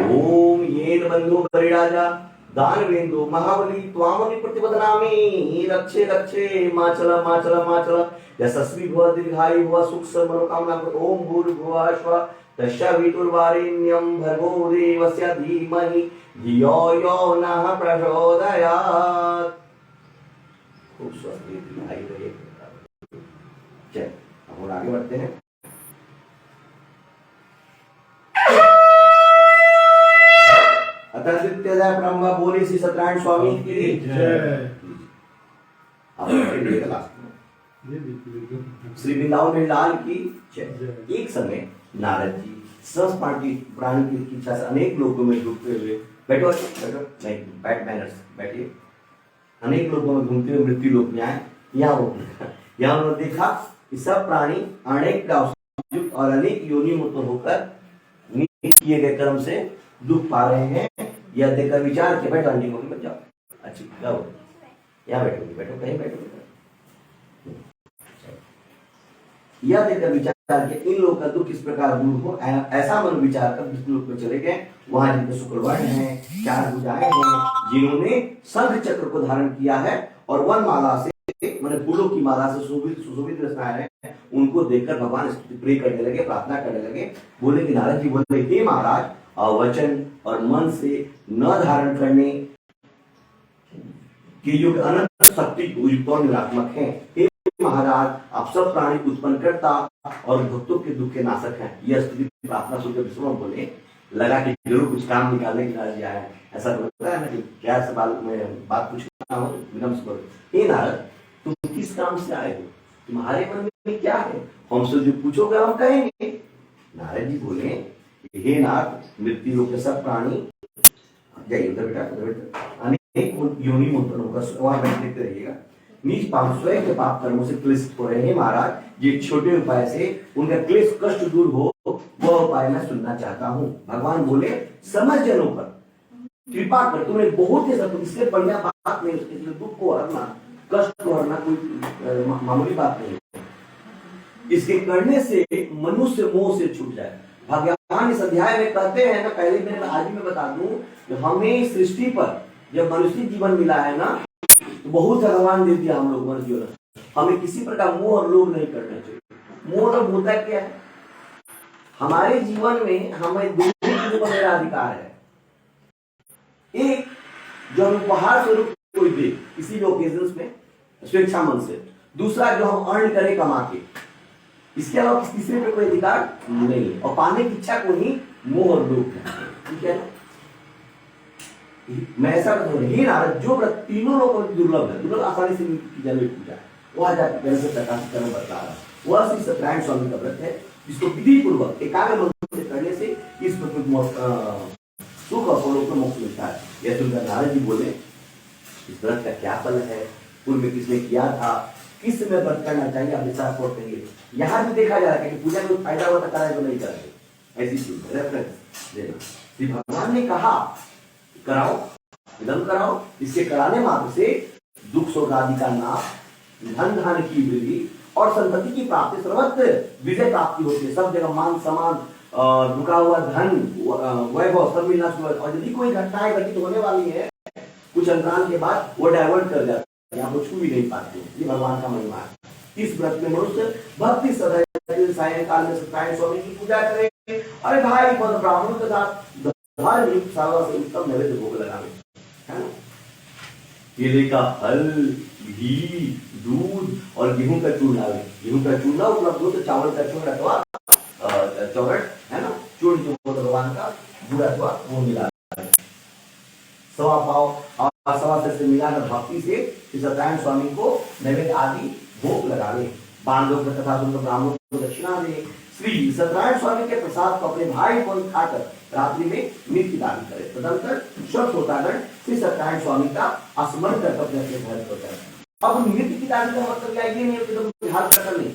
ओम येन बंधु परिराजा दानवेंदु महाबली त्वामपि प्रतिपदनामि रक्षे रक्षे माचल माचल माचल यशस्वी भव दीर्घायु भव सुख स मनोकामना ओम भूर्भुवः स्वः तस्सवितुर्वरेण्यं भर्गो देवस्य धीमहि धियो यो नः प्रचोदयात्। खूब स्वस्थ दीर्घायु रहे। चल अब आगे बढ़ते हैं। अतः ब्रह्म बोले श्री सत्यनारायण स्वामी की जय। श्री वृंदावन लाल की जय। एक समय नारद जी सहज प्राणी की इच्छा से अनेक लोगों में घूमते हुए बैठो बैठो नहीं बैठ मैनर्स बैठिए। अनेक लोगों में घूमते हुए मृत्यु लोक में आए। यहाँ उन्होंने देखा कि सब प्राणी अनेक और अनेक योनि मुक्त होकर किए गए कर्म से दुख पा रहे हैं। यह देखकर विचार के बैठो आंटी को मत जाओ। अच्छी जाओ यहाँ बैठो बैठो कहीं बैठो। यह देखकर विचार के इन लोगों का दुख किस प्रकार दूर हो ऐसा मन विचार कर विष्णु लोक में चले गए। वहां जिनके शुक्रवर्ण हैं, चार भुजाएं हैं, जिन्होंने शंख चक्र को धारण किया है और वन माला से मैंने फूलों की माला से सुशोभित रचनाएं हैं, उनको देखकर भगवान प्रे करने लगे, प्रार्थना करने लगे। बोले कि नारद जी बोले हे महाराज वचन और मन से न धारण करने के युग अनंत शक्ति युक्त और निरात्मक है। हे महाराज आप सब प्राणी उत्पन्न करता और भक्तों के दुख के नाशक हैं। यह स्तुति प्रार्थना सुनकर विष्णु बोले लगा कि जरूर कुछ काम निकालने के लिए आया है। ऐसा लगता है ना कि क्या सवाल में बात पूछना हो विनम्र से बोले हे नारद तुम किस काम से आए हो, तुम्हारे मन में क्या है, हमसे जो पूछोगे हम कहेंगे। नारद जी बोले हे नाथ मृत्यु लोक के सब प्राणी जाइए उधर बेटा उधर बेटा अनेक योनि मुक्त होकर वहां बैठते रहिएगा। नीच पाप स्वयं के पाप कर्मों से क्लेशित हो रहे हैं महाराज। ये छोटे उपाय से उनका क्लेश कष्ट दूर हो वह उपाय मैं सुनना चाहता हूँ। भगवान बोले समझ जनों पर कृपा कर तुमने बहुत ही सब इससे बढ़िया बात नहीं। उसके दुख को हरना कष्ट को हरना कोई मामूली बात नहीं है। इसके करने से मनुष्य मोह से छूट जाए। भगवान इस अध्याय में कहते हैं ना, पहले दिन आज मैं बता दूं कि हमें सृष्टि पर जब मनुष्य जीवन मिला है ना तो बहुत भगवान दे दिया हम लोग मनुष्य जीवन। हमें किसी प्रकार मोह और लोभ नहीं करना चाहिए। मोह लोभ होता क्या है, हमारे जीवन में हमें दो चीजों का मेरा अधिकार है। एक जो हम उपहार स्वरूप कोई दे किसी भी ओकेजन में स्वेच्छा मन से, दूसरा जो हम अर्न करें कमा के। इसके अलावा तीसरे पे कोई अधिकार नहीं। और पाने की इच्छा को ही मोह और लोभ है। ठीक है ना, मैं ऐसा ही नारद जो व्रत तीनों लोगों को दुर्लभ है, दुर्लभ आसानी से की जाने पूजा वह जाकर पहले से प्रकाशित करना बता रहा है। वह श्री सत्यनारायण स्वामी का व्रत है जिसको विधि पूर्वक एकाग्र मन से करने से इस सुख और फलों को मोक्ष मिलता है। यह सुनकर नारद जी बोले इस व्रत का क्या फल है, पूर्व में किसने किया था, किस समय व्रत करना चाहिए, आप विचार करेंगे। यहाँ भी देखा जा रहा है कि पूजा में फायदा होता कराए तो नहीं करेंगे। ऐसी चीज रेफरेंस देना। श्री भगवान ने कहा कराओ विलंब कराओ, इसके कराने मात्र से दुख शोक आदि का नाश, धन धान की वृद्धि और संतति की प्राप्ति, सर्वत्र विजय प्राप्ति होती है। सब जगह मान सम्मान रुका हुआ धन वैभव सब मिलना शुरू। और यदि कोई घटनाएं घटित होने वाली है कुछ अंतराल के बाद वो डाइवर्ट कर जाता है, आप छू भी नहीं पाते। ये भगवान का महिमा है। इस व्रत में मनुष्य भक्ति सदैव सायंकाल में सत्यनारायण स्वामी की पूजा करे। अरे भाई ब्राह्मणों के साथ धार्मिक सावा से उत्तम नैवेद्य भोग लगावे है ना। केले का फल, घी, दूध और गेहूं का चूर्ण आवे। गेहूं का चूर्ण उपलब्ध हो तो चावल का चूर्ण अथवा चौरट है ना, चूर्ण जो भगवान का बुरा अथवा वो मिला सवा पाव और सवा से मिलाकर भक्ति से सत्यनारायण स्वामी को नैवेद्य आदि भोग लगावे। बांधव तथा ब्राह्मणों को दक्षिणा दे। श्री सत्यनारायण स्वामी के प्रसाद को अपने भाई को खाकर रात्रि में नित्य दान करे। तदंतर स्वस्थ होतागण श्री सत्यनारायण स्वामी का स्मरण कर अपने घर को जाए। अब नित्य की दान का मतलब ये नहीं है कि हाल कर नहीं।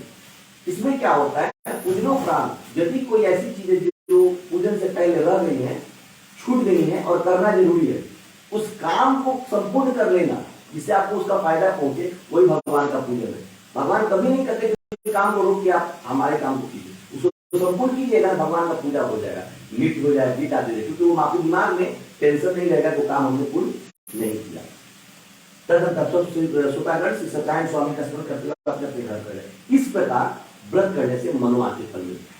इसमें क्या होता है, पूजनोपरांत यदि कोई ऐसी चीजें जो पूजन से पहले रह गई है, छूट गई है और करना जरूरी है, उस काम को संपूर्ण कर लेना जिससे आपको उसका फायदा पहुंचे, वही भगवान का पूजन है। भगवान कभी नहीं कहते काम को रोक के आप हमारे काम को कीजिए। संपूर्ण कीजिएगा, भगवान का पूजा हो जाएगा, मीट हो जाएगा, मीट आदि, क्योंकि वो आपके दिमाग में टेंशन नहीं रहेगा कि काम हमने पूर्ण नहीं किया। सुतागढ़ श्री सत्यनारायण स्वामी का स्मरण करते हुए अपने अपने घर करें। इस प्रकार व्रत करने से मनोवांछित के फल मिलते,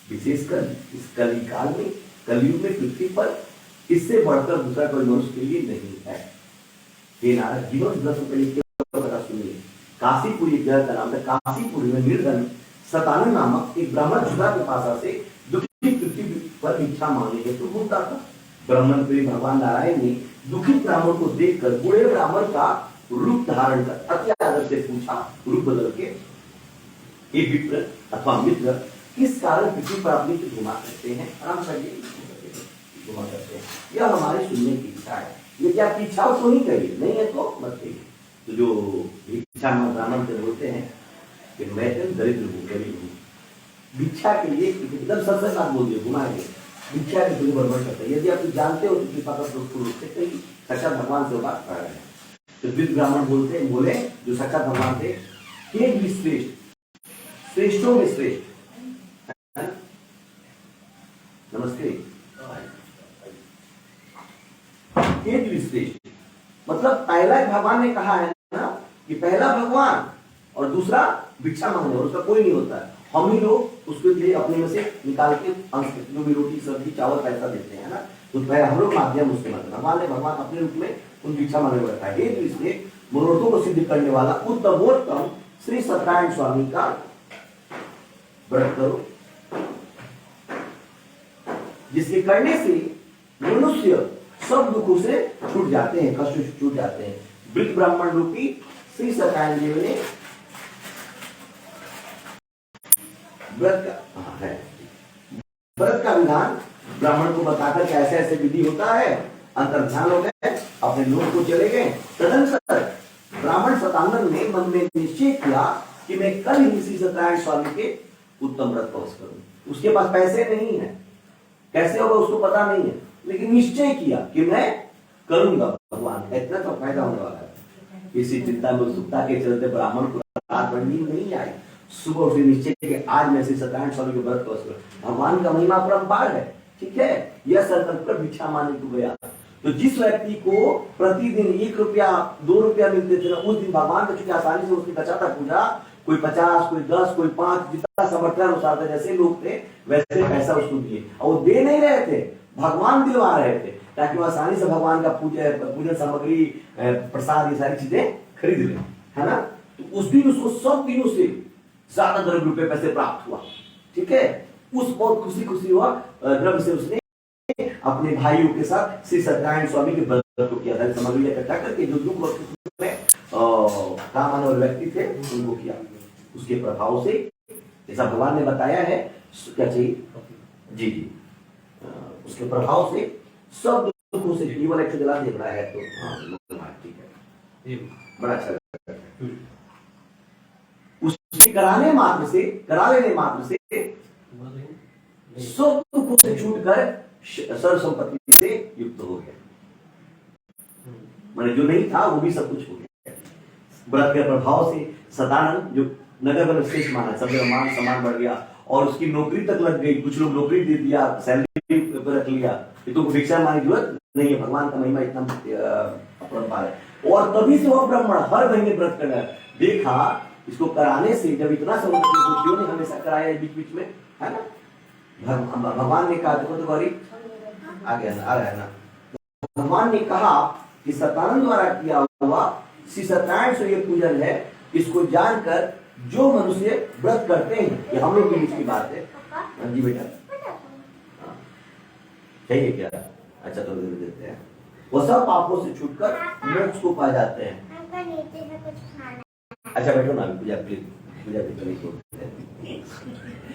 विशेषकर इस कलिकाल में, कलयुग में पृथ्वी पर इससे बढ़कर दूसरा कोई मनुष्य के लिए नहीं है। ये नारद जीवन व्रत के लिए क्या सुनिए। काशीपुरी जगह का नाम है, काशीपुरी में निर्धन सतानंद नामक एक ब्राह्मण जुदा के पास से दुखी पृथ्वी पर भिक्षा मांगने हेतु घूमता था। ब्राह्मण प्रिय भगवान नारायण ने दुखी ब्राह्मण को देखकर बूढ़े ब्राह्मण का रूप धारण कर अति आदर से पूछा, रूप बदल के, ये विप्र अथवा मित्र किस कारण पृथ्वी पर अपनी घुमा करते हैं, आराम से घुमा करते हैं, यह हमारी सुनने की इच्छा है। ये क्या इच्छा हो तो ही कहिए, नहीं है तो मत कहिए। तो जो भिक्षा ब्राह्मण से बोलते हैं कि मैं दरिद्र हूँ, गरीब हूँ, भिक्षा के लिए एकदम सच बात बोल दिए, घुमाएंगे भिक्षा के लिए बर्बाद करते हैं। यदि आप जानते हो तो कृपा कर कहीं साक्षात भगवान से बात कर रहे हैं। तो वृद्ध ब्राह्मण बोले जो साक्षात भगवान थे, हे श्रेष्ठ, श्रेष्ठों में श्रेष्ठ, नमस्ते, हे श्रेष्ठ, मतलब पहला भगवान ने कहा है ना कि पहला भगवान और दूसरा भिक्षा मांगने, और उसका कोई नहीं होता है। हम ही लोग उसके लिए अपने में से निकाल के जो भी रोटी सब्जी चावल पैसा देते हैं ना, तो हम लोग माध्यम उसके मतलब भगवान अपने रूप में उन भिक्षा मांगने को रखा है। इसलिए मनोरथों को सिद्ध करने वाला उत्तमोत्तम श्री सत्यनारायण स्वामी का व्रत करो, जिसके करने से मनुष्य सब दुखों से छूट जाते हैं, कष्ट से छूट जाते हैं। वृद्ध ब्राह्मण रूपी श्री सत्यनारायण देव ने व्रत का विधान ब्राह्मण को बताकर कि ऐसे ऐसे विधि होता है, अंतर्ध्यान हो गए, अपने लोग को चले गए। तदनुसार ब्राह्मण सतानंद ने मन में निश्चय किया कि मैं कल ही श्री सत्यनारायण स्वामी के उत्तम व्रत पहुंच करूं। उसके पास पैसे नहीं है, कैसे होगा उसको पता नहीं है, लेकिन निश्चय किया कि मैं करूंगा, भगवान इतना तो फायदा होने वाला है। इसी चिंता में उत्सुकता के चलते ब्राह्मण को रात भर नींद नहीं आई। सुबह उसे निश्चय कि आज मैं श्री सत्यनारायण स्वामी के व्रत पहुंच, भगवान का महिमा परम्पार है, ठीक है। यह संकल्प कर भिक्षा मांगने को गया। तो जिस व्यक्ति को प्रतिदिन 1 रुपया 2 रुपया मिलते थे ना, उस दिन भगवान का चूंकि आसानी से उसकी बचाता पूजा, कोई 50, कोई 10, कोई 5, जितना समर्थन अनुसार था, जैसे लोग थे वैसे पैसा उसको दिए। और वो दे नहीं रहे थे, भगवान दिलवा रहे थे, ताकि वो आसानी से भगवान का पूजन सामग्री, प्रसाद, ये सारी चीजें खरीद ले, है ना। तो उस दिन उसको सब दिनों से ज्यादा द्रव्य रुपए पैसे प्राप्त हुआ, ठीक है। उस बहुत खुशी हुआ द्रव्य से उसने अपने भाइयों के साथ श्री सत्यनारायण स्वामी के व्रत को किया था। सामग्री इकट्ठा करके जो दुख में काम आने वाले व्यक्ति थे उनको किया। उसके प्रभाव से, जैसा भगवान ने बताया है, क्या चाहिए जी जी, उसके प्रभाव से सब दुखों से केवल एक जला दे रहा है। तो ठीक है, बड़ा अच्छा लगता है। उसके करा लेने मात्र से सब दुखों से छूटकर सर्व संपत्ति से युक्त हो गया। मैंने जो नहीं था वो भी सब कुछ हो गया। व्रत के प्रभाव से सदानंद जो नगर में श्रेष्ठ माना, सब जगह मान सम्मान बढ़ गया और उसकी नौकरी तक लग गई। कुछ लोग नौकरी दे दिया, सैलरी पर रख लिया, तो भिक्षा मांगने की जरूरत नहीं है। भगवान का महिमा इतना अपरंपार है। और तभी से वह ब्राह्मण हर महीने व्रत करना देखा। इसको कराने से जब इतना समझ क्यों नहीं हमेशा कराया बीच बीच में, है ना। भगवान ने कहा, देखो तो गौरी आ रहा है ना, भगवान ने कहा कि सत्यानंद द्वारा किया हुआ श्री सत्यनारायण सूर्य पूजन है। इसको जानकर जो मनुष्य व्रत करते हैं, ये हम लोग के बीच की बात है। जी बेटा चाहिए क्या? अच्छा तो देते हैं। वो सब पापों से छूटकर मोक्ष को पा जाते हैं। अच्छा बैठो ना, पूजा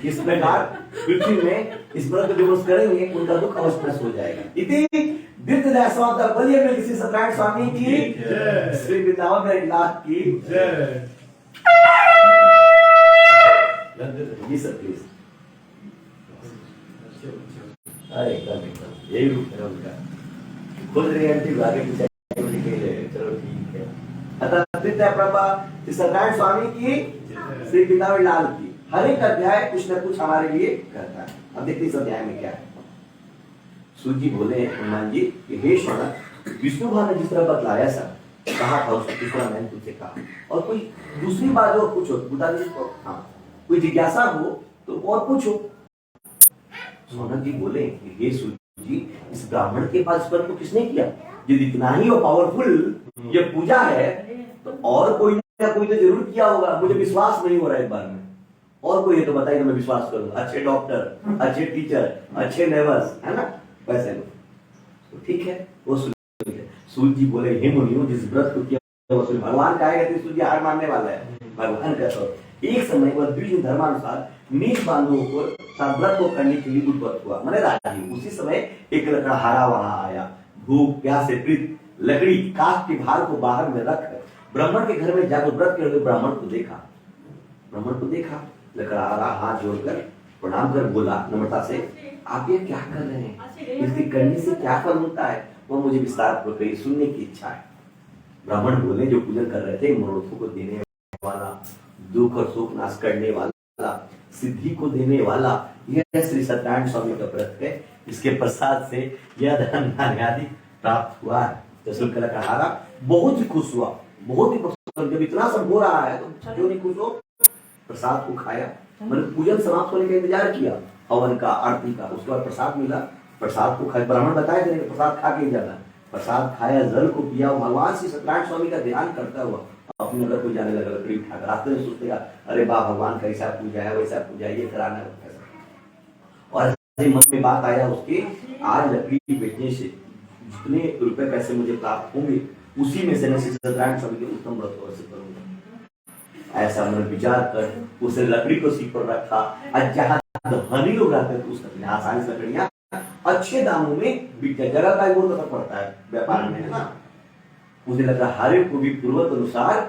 इस प्रकार पृथ्वी में इस व्रत जो करेंगे उनका दुख अवश्य नष्ट हो जाएगा। इति दीर्घदयास्वाद बलिए में किसी सत्यनारायण स्वामी की श्री वृंदावन में लाख की जय। ये सब प्लीज एकदम यही रूप है उनका। खुद रियलिटी आगे पीछे चलो ठीक है। अतः प्रभा सत्यनारायण स्वामी की श्री वृंदावन लाल की हर एक अध्याय कुछ न कुछ हमारे लिए कहता है। अब देखते इस अध्याय में क्या है। सूत जी बोले हनुमान जी कि हे शौनक, विष्णु भगवान ने जिस तरह बतलाया सर कहा था उसको किस तरह मैंने तुझसे कहा, और कोई दूसरी बात हो पूछो, बता दीजिए। हाँ, कोई जिज्ञासा हो तो और पूछो। शौनक जी बोले कि हे सूत जी, इस ब्राह्मण के पास पर तो किसने किया? यदि इतना ही वो पावरफुल ये पूजा है तो और कोई ना कोई तो जरूर किया होगा। मुझे विश्वास नहीं हो रहा है एक बार में, और कोई है तो बताइए तो मैं विश्वास करूंगा। अच्छे डॉक्टर, अच्छे टीचर, अच्छे नेबर्स, है ना, वैसे लोग तो ठीक है। वो सूत जी बोले हे मुनियों, जिस व्रत को किया वो भगवान का है, सूत जी हार मानने वाला है भगवान का। तो एक समय वह द्विज धर्मानुसार नीच बांधवों को व्रत को करने के लिए उद्वत हुआ, मैंने राजी। उसी समय एक लकड़हारा वहां आया, भूख प्यास से पीड़ित, लकड़ी काठ के भार को बाहर में रख ब्राह्मण के घर में जाकर व्रत करते ब्राह्मण को देखा। लकड़हारा हाथ जोड़कर प्रणाम कर बोला नम्रता से, आप ये क्या कर रहे हैं? इसके करने से क्या फल होता है वो मुझे विस्तार पूर्वक सुनने की इच्छा है। ब्राह्मण बोले, जो पूजन कर रहे थे, मनोरथों को देने वाला, दुख और सुख नाश करने वाला, सिद्धि को देने वाला, यह श्री सत्यनारायण स्वामी का व्रत है। इसके प्रसाद से यह धन आदि प्राप्त हुआ है। तो शुल्क लकड़हारा बहुत ही खुश हुआ, बहुत ही प्रसन्न। जब इतना सब हो रहा है तो क्यों नहीं खुश हो? प्रसाद को खाया, मतलब पूजन समाप्त होने का इंतजार किया, हवन का, आरती का, उसके बाद प्रसाद मिला। प्रसाद को खाया, ब्राह्मण बताया थे प्रसाद खा के जाना। प्रसाद खाया, जल को पिया, भगवान श्री सत्यनारायण स्वामी का ध्यान करता हुआ अपने नगर को जाने लगा। लकड़ी उठाकर रास्ते में सोचते अरे वाह, भगवान का ऐसा पूजा है, वैसा पूजा है, ये कराना है। और मन में बात आया उसके, आज लकड़ी बेचने से जितने रुपए पैसे मुझे प्राप्त होंगे उसी में से मैं श्री सत्यनारायण स्वामी के उत्तम व्रत को सिद्ध करूंगा। ऐसा मन विचार कर उसे लकड़ी को सीख पर रखा। आज जहाँ धनी लोग रहते थे उस आसानी से लकड़ियां अच्छे दामों में बिक जाए। जगह का बहुत असर पड़ता है व्यापार में, है ना। मुझे लगा हर एक को भी पूर्वत अनुसार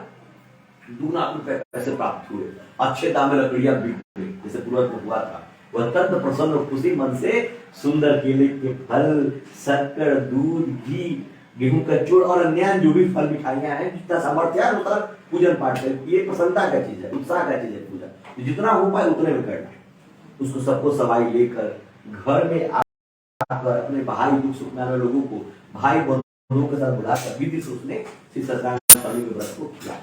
दुगना रुपए पैसे प्राप्त हुए, अच्छे दाम में लकड़ियां बिक गई, जैसे पूर्वत में हुआ था। वह तत्व प्रसन्न और खुशी मन से सुंदर केले के फल, शक्कर, दूध, घी, गेहूं का चूड़ और अन्य जो भी फल मिठाइयां हैं, जितना सामर्थ्य है उतना पूजन पाठ कर। ये प्रसन्नता का चीज है, उत्साह का चीज है पूजा। जितना हो पाए उतने में करना। उसको सबको सवाई लेकर घर में आकर अपने भाई दुख सुख में आने लोगों को भाई बंधुओं के साथ बुलाकर विधि से उसने श्री सत्यनारायण स्वामी के व्रत को किया।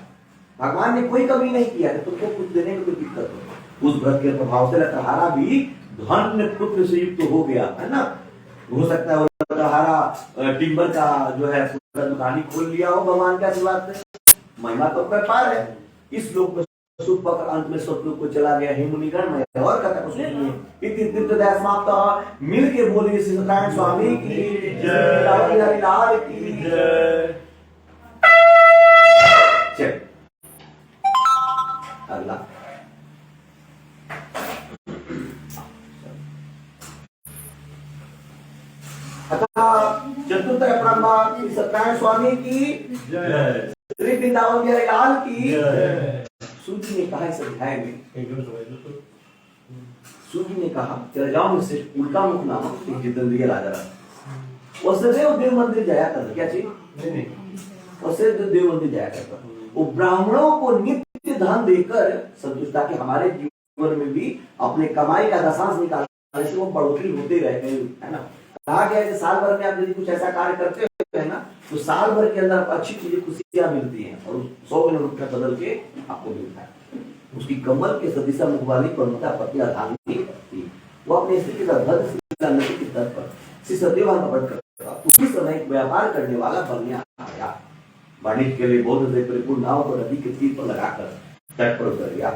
भगवान ने कोई कमी नहीं किया कि तुमको कुछ देने में कोई दिक्कत हो। उस व्रत के प्रभाव से लकड़हारा भी धन्य पुत्र से युक्त हो गया, है ना। हो सकता है वो लकड़हारा टिम्बर का जो है दुकान ही खोल लिया हो भगवान के आशीर्वाद से। महिमा तो पार है। इस लोक में सुख पाकर अंत में सब लोग को चला गया। हे मुनिगण, मैं और कथा कुछ नहीं है। इति तीर्थदया समाप्त। मिल के बोलिए श्री सत्यनारायण स्वामी की जय, हरि लाल की जय। चल अगला चतुर्थ प्रमाण श्री सत्यनारायण स्वामी की जय, श्री वृंदावन बिहारी लाल की जय। सूत जी ने कहा इस अध्याय में, सूत जी ने कहा चला जाओ मुझसे उल्टा मुख नामक एक जितेंद्रिय राजा रहा। वो सदैव देव मंदिर जाया करता। क्या चीज? वो सदैव देव मंदिर जाया करता। वो ब्राह्मणों को नित्य धन देकर संतुष्ट था कि हमारे जीवन में भी अपने कमाई का दशांश निकालने से वो बढ़ोतरी होते रहे, है ना। कहा गया है साल भर में आप यदि कुछ ऐसा कार्य करते हैं ना तो साल भर के अंदर अच्छी चीजें खुशियां मिलती हैं और 100 मिनट रुपया बदल के आपको मिलता है। उसकी कमल के सदिशा मुख वाली प्रमुखता पति आधानी थी। वो अपने स्त्री के साथ नदी की तट पर श्री सत्यवान का व्रत करता। उसी समय एक व्यापार करने वाला बनिया आया। वाणिज्य के लिए बौद्ध से परिपूर्ण नाव को नदी के तीर पर लगाकर तट पर उतर गया।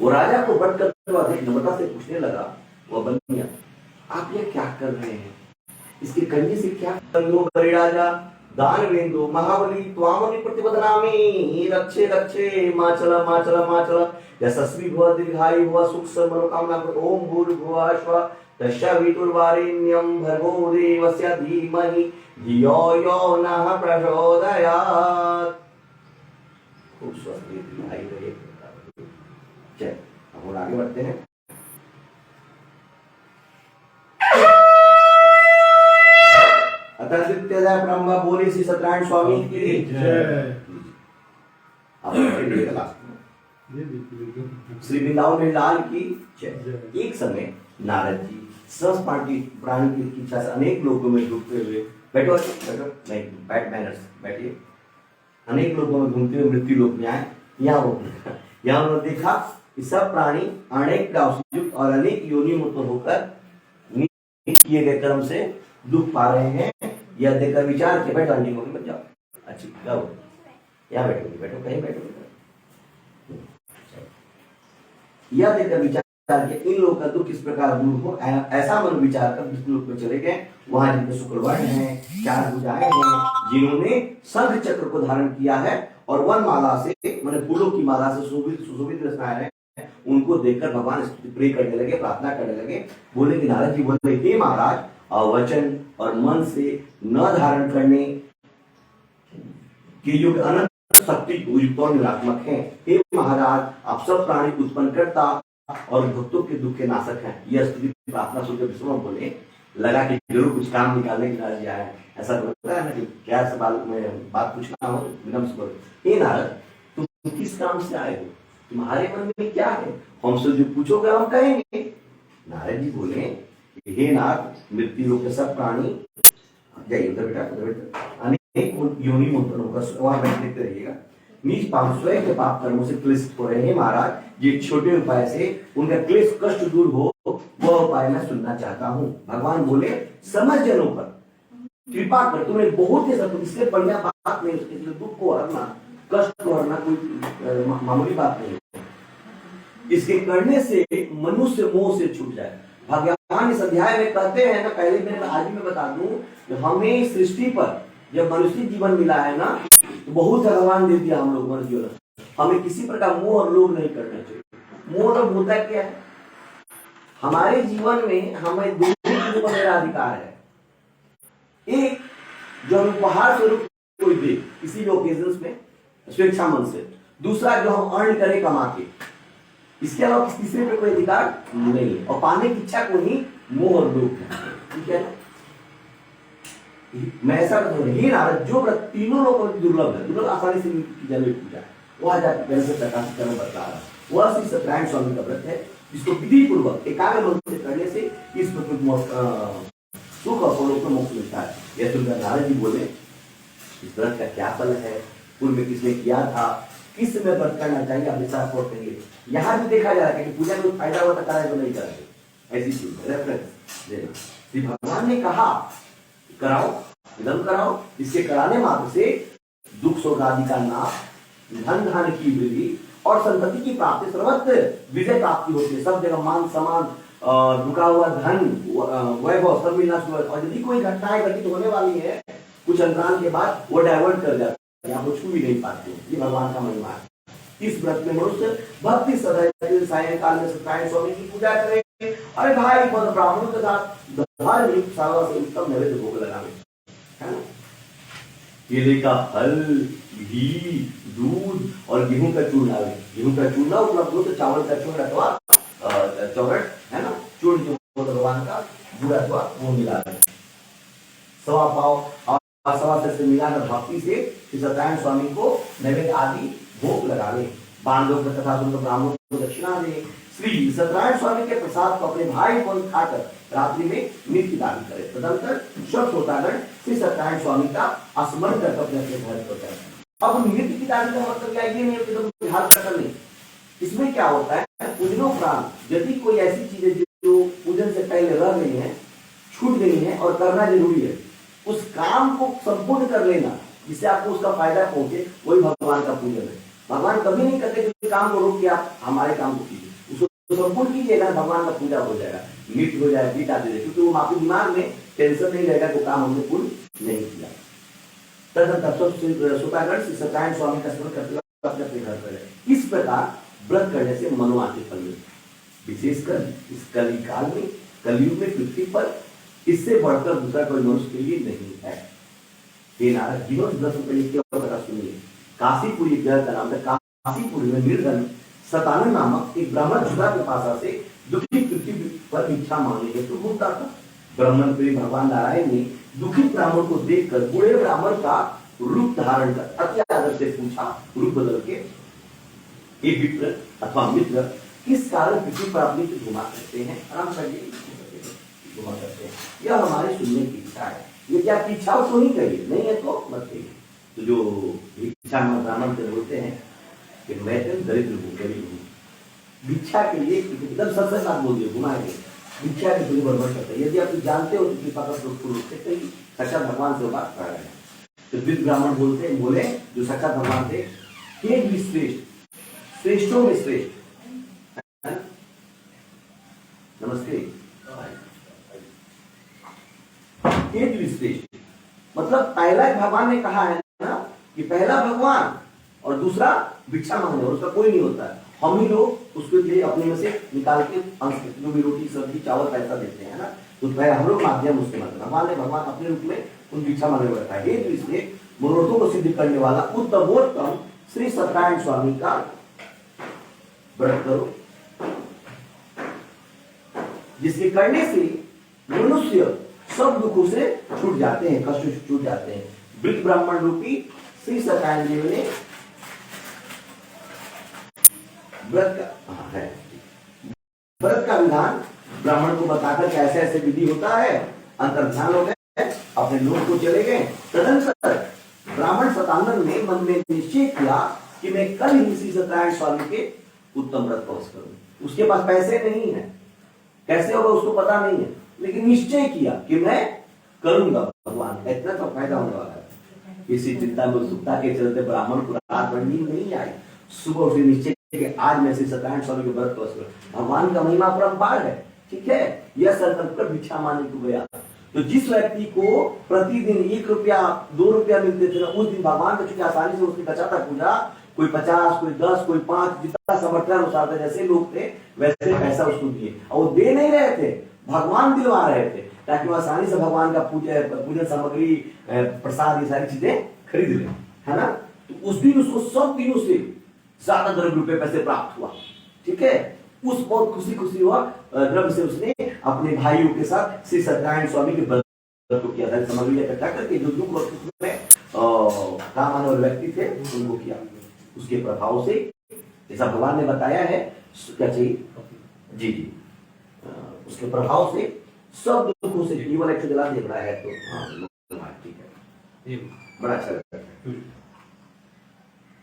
वो राजा को व्रत करते हुए नम्रता से पूछने लगा, वो बनिया आप ये क्या कर रहे हैं? इसके करने से क्या राजा दानवेंदु महाबली त्वामनि प्रतिपदनामि रक्षे रक्षे माचल माचल माचल यशस्वी भव दीर्घायु भव सुख सर्व मनोकामना। ओम भूर्भुवः स्वः तस्सवितुर्वरेण्यं भर्गो देवस्य धीमहि धियो यो नः प्रचोदयात्। खूब स्वस्थ दीर्घायु रहे। चल अब आगे बढ़ते हैं। ब्रह्मा बोले श्री सत्यनारायण स्वामी की जय। अब श्री वृंदावन में लाल की जय। एक समय नारद जी सहस प्राणी की इच्छा से अनेक लोगों में घूमते हुए बैठो बैठो नहीं बैठ मैनर्स बैठिए, अनेक लोगों में घूमते हुए मृत्यु लोक में आए। यहाँ उन्होंने देखा कि सब प्राणी अनेक युक्त और अनेक योनि में होकर किए गए कर्म से दुख पा रहे हैं। यह देखकर विचार के बैठो अंडी बन जाओ, अच्छी जाओ यहाँ बैठो बैठो कहीं बैठो। यह देखकर विचार के इन लोगों का दुख किस प्रकार दूर हो, ऐसा मन विचार कर विष्णु लोक में चले गए। वहां जिनके शुक्रवर्ण हैं, चार भुजाएं हैं, जिन्होंने शंख चक्र को धारण किया है और वन माला से माने फूलों की माला से सुशोभित रचनाएं हैं, उनको देखकर भगवान प्रे करने लगे, प्रार्थना करने लगे। बोले कि नारद जी बोले हे महाराज, वचन और मन से न धारण करने के युग अनंत शक्ति युक्त और निरात्मक है। हे महाराज, आप सब प्राणी उत्पन्न करता और भक्तों के दुख के नाशक हैं। यह स्थिति प्रार्थना सुनकर विष्णु बोले लगा कि जरूर कुछ काम निकालने के नारद जी आए हैं। ऐसा लगता है ना कि क्या सवाल में बात पूछना हो विनम्र से बोले हे नारद, तुम किस काम से आए हो, तुम्हारे मन में क्या है, हमसे जो पूछोगे हम कहेंगे। नारद जी बोले हे नारद, मृत्यु लोक के सब प्राणी जाइए उधर बेटा उधर बेटा अनेक योनि में उत्पन्न होकर वहां बैठते रहिएगा। नीच पाप स्वयं के पाप कर्मों से क्लेशित हो रहे हैं महाराज। ये छोटे उपाय से उनका क्लेश कष्ट दूर हो, वह उपाय मैं सुनना चाहता हूँ। भगवान बोले समझ जनों पर कृपा कर, तुमने बहुत ही सब इससे बढ़िया बात नहीं, इसलिए दुख को हरना कष्ट को हरना कोई मामूली बात नहीं है। इसके करने से मनुष्य मोह से छूट जाए। भगवान इस अध्याय में कहते हैं ना, पहले मैं आज भी मैं बता दूं, हमें सृष्टि पर जब मनुष्य जीवन मिला है ना, तो बहुत भगवान दे दिया हम लोग मनुष्य जीवन। हमें किसी प्रकार मोह और लोभ नहीं करना चाहिए। मोह और होता क्या है, हमारे जीवन में हमें दो चीजों का मेरा अधिकार है। एक जो हम उपहार स्वरूप कोई दे किसी भी ओकेजन में स्वेच्छा मन से, दूसरा जो हम अर्न करें कमा के, इसके अलावा तीसरे पे कोई अधिकार नहीं। और पाने की इच्छा को ही मोह और लोभ है, ठीक है। मैं ऐसा ही नारद, जो व्रत तीनों लोगों को दुर्लभ है, दुर्लभ आसानी से जन्म पूजा वह जाकर से प्रकाशित करना बता रहा, वह श्री सत्यनारायण स्वामी का व्रत है, जिसको विधि पूर्वक एकाग्र मन से करने से इस सुख और फलों को मोक्ष मिलता है। यह सुनकर नारद जी बोले इस व्रत का क्या फल है, पूर्व में किसने किया था, किस समय व्रत करना चाहिए, आप विचार करेंगे। यहाँ भी देखा जा रहा है कि पूजा में फायदा होता कराए तो नहीं कराए, ऐसी चीज रेफरेंस देना। श्री भगवान ने कहा कराओ, विलंब कराओ, इसके कराने मात्र से दुख शोक आदि का नाश, धन धान की वृद्धि और संतति की प्राप्ति, सर्वत्र विजय प्राप्ति होती है। सब जगह मान सम्मान, रुका हुआ धन, वैभव सब मिलना शुरू। और यदि कोई घटनाएं घटित होने वाली है कुछ अंतराल के बाद, वो डाइवर्ट कर जाता है, आपको छू भी नहीं पाते। ये भगवान का महिमा है। इस व्रत में मनुष्य भक्ति सदैव सायंकाल में सत्यनारायण स्वामी की पूजा करे। अरे भाई ब्राह्मणों के साथ धार्मिक सेवा से उत्तम नैवेद्य भोग लगावे, है ना। केले का फल, घी, दूध और गेहूं का चूर्ण लावे। गेहूं का चूर्ण उपलब्ध हो तो चावल का चूर्ण अथवा चौरट, है ना, चूर्ण जो भगवान का बुरा अथवा वो मिला सवा पाव और सवा से मिलाकर भक्ति से सत्यनारायण स्वामी को नैवेद्य आदि भोग लगावे। बांधव तथा ब्राह्मणों को दक्षिणा दे। श्री सत्यनारायण स्वामी के प्रसाद को अपने भाई को खाकर रात्रि में नित्य दान करे। तदंतर सब श्रोतागण श्री सत्यनारायण स्वामी का स्मरण कर अपने अपने घर को जाए। अब नित्य की दान का मतलब क्या, ये नहीं है कि हाल कर नहीं। इसमें क्या होता है, पूजनों उपरांत यदि कोई ऐसी चीजें जो पूजन से पहले रह गई है, छूट गई है और करना जरूरी है, उस काम को संपूर्ण कर लेना जिससे आपको उसका फायदा पहुंचे, वही भगवान का पूजन है। भगवान कभी नहीं कहते कि काम को रोक के आप हमारे काम को कीजिए, उसको संपूर्ण कीजिएगा, भगवान का पूजा हो जाएगा, नित्य हो जाएगा, बीता दे, क्योंकि वो आपके दिमाग में टेंशन नहीं रहेगा कि काम हमने पूर्ण नहीं किया। श्रोतागण श्री सत्यनारायण स्वामी का स्मरण करते हुए अपने घर पर इस प्रकार व्रत करने से मनोवांछित फल मिलता है। विशेषकर इस कलिकाल में, कलयुग में पृथ्वी पर इससे बढ़कर दूसरा कोई मनुष्य के लिए नहीं है। हे नारद, जीवन व्रत सुनिए। काशीपुरी ग्रह का नाम है। काशीपुरी में निर्धन सतानंद नामक एक ब्राह्मण जुदा के पास से दुखी पृथ्वी पर भिक्षा मांगने हेतु घूमता था। ब्राह्मण प्रिय भगवान नारायण ने दुखी ब्राह्मण को देखकर बूढ़े ब्राह्मण का रूप धारण कर अति आदर से पूछा, रूप बदल के, हे विप्र अथवा मित्र, किस कारण किसी पर अपनी घुमा करते हैं, आराम से घुमा करते हैं। यह हमारी सुनने की इच्छा है। यदि आपकी इच्छा हो तो ही करिए, नहीं है तो मत करिए। तो जो भिक्षा ब्राह्मण से बोलते हैं कि मैं तो दरिद्र हूँ, गरीब हूँ, भिक्षा के लिए एकदम सच बात बोल दिए, घुमाएंगे भिक्षा के लिए बर्बाद करते हैं। यदि आप जानते हो तो कृपा कर कहीं साक्षात भगवान से बात कर रहे हैं। तो वृद्ध ब्राह्मण बोले जो साक्षात भगवान थे, हे श्रेष्ठ, श्रेष्ठों में श्रेष्ठ, नमस्ते, हे श्रेष्ठ, मतलब पहला भगवान ने कहा है ना कि पहला भगवान और दूसरा भिक्षा मांगने, और उसका कोई नहीं होता है। हम ही लोग उसके लिए अपने में से निकाल के जो भी रोटी सब्जी चावल पैसा देते हैं ना, तो पहले हम लोग माध्यम उसके मतलब भगवान अपने रूप में उन भिक्षा मांगने को रखा है। इसलिए मनोरथों को सिद्ध करने वाला उत्तमोत्तम श्री सत्यनारायण स्वामी का व्रत करो, जिसके करने से मनुष्य सब दुखों से छूट जाते हैं, कष्ट से छूट जाते हैं। वृद्ध ब्राह्मण रूपी श्री सत्यनारायण देव ने व्रत का विधान ब्राह्मण को बताकर कि ऐसे ऐसे विधि होता है, अंतर्ध्यान हो गए, अपने लोग को चले गए। तदनंतर ब्राह्मण सतानंद ने मन में निश्चय किया कि मैं कल ही श्री सत्यनारायण स्वामी के उत्तम व्रत पहुंच करूं। उसके पास पैसे नहीं है, कैसे होगा उसको पता नहीं है, लेकिन निश्चय किया कि मैं करूंगा भगवान, इतना तो फायदा होने वाला है। इसी चिंता में उत्सुकता के चलते ब्राह्मण को रात भर नींद नहीं आई। सुबह उसे निश्चय कि आज मैं श्री सत्यनारायण स्वामी के व्रत पहुंच करूं। भगवान का महिमा परम्पार है, ठीक है। यह संकल्प कर भिक्षा मांगने को गया। तो जिस व्यक्ति को प्रतिदिन 1 रुपया 2 रुपया मिलते थे ना, उस दिन भगवान का चूंकि आसानी से उसकी बचाता पूजा, कोई 50, कोई 10, कोई 5, जितना सामर्थ्य अनुसार था, जैसे लोग थे वैसे पैसा उसको दिए। और वो दे नहीं रहे थे, भगवान दिलवा रहे थे, ताकि वो आसानी से भगवान का पूजन सामग्री, प्रसाद, ये सारी चीजें खरीद ले, है ना। तो उस दिन उसको सब दिनों से ज्यादा द्रव्य रुपए पैसे प्राप्त हुआ, ठीक है। उस बहुत खुशी हुआ द्रव्य से उसने अपने भाइयों के साथ श्री सत्यनारायण स्वामी के व्रत को किया था। सामग्री इकट्ठा करके जो दुख में काम आने वाले व्यक्ति थे उनको किया। उसके प्रभाव से, जैसा भगवान ने बताया है, क्या चाहिए जी जी, उसके प्रभाव से सब दुखों से केवल एक जला दे रहा है। तो ठीक है, बड़ा अच्छा लगता है।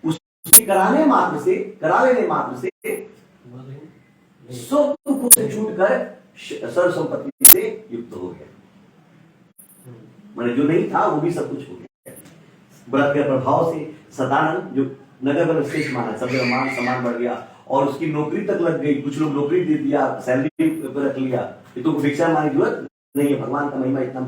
उसके करा लेने मात्र से सब दुखों से छूटकर सर्व संपत्ति से युक्त हो गया। मैंने जो नहीं था वो भी सब कुछ हो गया। व्रत के प्रभाव से सदानंद जो नगर में श्रेष्ठ माना, सब मान सम्मान बढ़ गया और उसकी नौकरी तक लग गई। कुछ लोग नौकरी दे दिया, सैलरी रख लिया, तो भिक्षा मांगने की जरूरत नहीं है। भगवान का महिमा इतना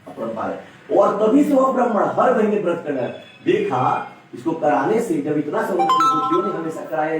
अपरंपार है। और तभी से वह ब्राह्मण हर महीने व्रत करना देखा। इसको कराने से जब इतना सब ने हमेशा कराया